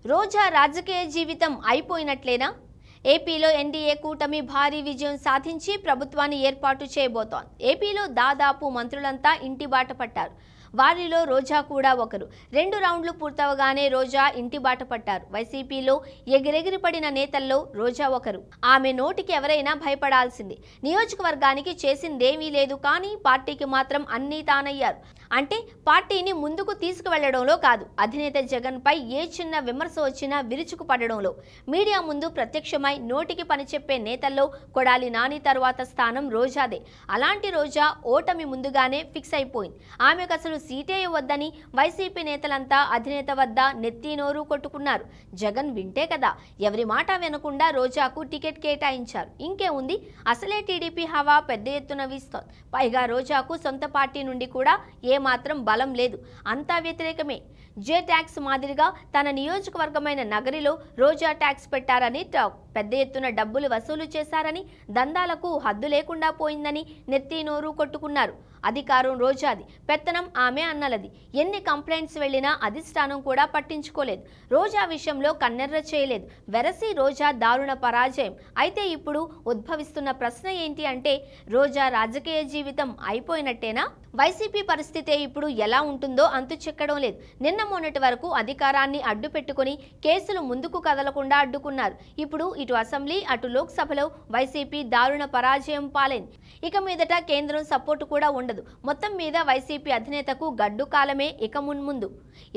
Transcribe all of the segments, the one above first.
రోజా రాజకీయ జీవితం అయిపోయినట్లేనా? ఏపీలో ఎన్డీఏ కూటమి భారీ విజయం సాధించి ప్రభుత్వాన్ని ఏర్పాటు చేయబోతోంది. ఏపీలో దాదాపు మంత్రులంతా ఇంటి బాట పట్టారు. వారిలో రోజా కూడా ఒకరు. 2 రౌండ్లు పూర్తవగానే రోజా ఇంటి బాట పట్టారు. వైసీపీలో ఎగిరెగిరి పడిన నేతల్లో రోజా ఒకరు. ఆమె నోటికి ఎవరైనా భయపడాల్సింది. నియోజకవర్గానికి చేసిందేమీ లేదు, కానీ పార్టీకి మాత్రం అన్నీ తానయ్యారు. అంటే పార్టీని ముందుకు తీసుకువెళ్లడంలో కాదు, అధినేత జగన్ పై ఏ చిన్న విమర్శ వచ్చినా విరుచుకుపడడంలో. మీడియా ముందు ప్రత్యక్షమై నోటికి పని చెప్పే నేతల్లో కొడాలి నాని తర్వాత స్థానం రోజాదే. అలాంటి రోజా ఓటమి ముందుగానే ఫిక్స్ అయిపోయింది. ఆమెకు అసలు సీటే ఇవ్వద్దని వైసీపీ నేతలంతా అధినేత వద్ద నెత్తి నోరు కొట్టుకున్నారు. జగన్ వింటే కదా, ఎవరి మాట వినకుండా రోజాకు టికెట్ కేటాయించారు. ఇంకే ఉంది, అసలే టీడీపీ హవా పెద్ద ఎత్తున వీస్తోంది. పైగా రోజాకు సొంత పార్టీ నుండి కూడా ఏమాత్రం బలం లేదు, అంతా వ్యతిరేకమే. జే ట్యాక్స్ మాదిరిగా తన నియోజకవర్గమైన నగరిలో రోజా ట్యాక్స్ పెట్టారని టాక్. పెద్ద ఎత్తున డబ్బులు వసూలు చేశారని, దందాలకు హద్దు లేకుండా పోయిందని నెత్తి నోరు కొట్టుకున్నారు. అధికారం రోజాది, పెత్తనం ఆమె అన్నలది. ఎన్ని కంప్లైంట్స్ వెళ్లినా అధిష్టానం కూడా పట్టించుకోలేదు. రోజా విషయంలో కన్నెర్ర చేయలేదు. వెరసి రోజా దారుణ పరాజయం. అయితే ఇప్పుడు ఉద్భవిస్తున్న ప్రశ్న ఏంటి అంటే, రోజా రాజకీయ జీవితం అయిపోయినట్టేనా? వైసీపీ పరిస్థితే ఇప్పుడు ఎలా ఉంటుందో అంతు చెక్కడం లేదు. నిన్న మొన్నటి వరకు అధికారాన్ని అడ్డు పెట్టుకుని కేసులు ముందుకు కదలకుండా అడ్డుకున్నారు. ఇప్పుడు ఇటు అసెంబ్లీ అటు లోక్సభలో వైసీపీ దారుణ పరాజయం పాలైంది. ఇక మీదట కేంద్రం సపోర్టు కూడా ఉండదు. మొత్తం మీద వైసీపీ అధినేతకు గడ్డు కాలమే ఇక మున్ముందు.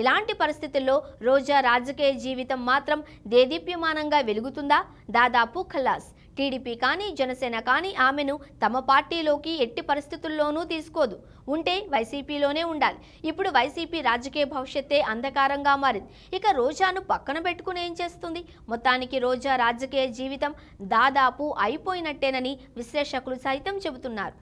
ఇలాంటి పరిస్థితుల్లో రోజా రాజకీయ జీవితం మాత్రం దేదీప్యమానంగా వెలుగుతుందా? దాదాపు ఖలాస్. టీడీపీ కానీ జనసేన కానీ ఆమెను తమ పార్టీలోకి ఎట్టి పరిస్థితుల్లోనూ తీసుకోదు. ఉంటే వైసీపీలోనే ఉండాలి. ఇప్పుడు వైసీపీ రాజకీయ భవిష్యత్తే అంధకారంగా మారింది. ఇక రోజాను పక్కన పెట్టుకుని ఏం చేస్తుంది? మొత్తానికి రోజా రాజకీయ జీవితం దాదాపు అయిపోయినట్టేనని విశ్లేషకులు సైతం చెబుతున్నారు.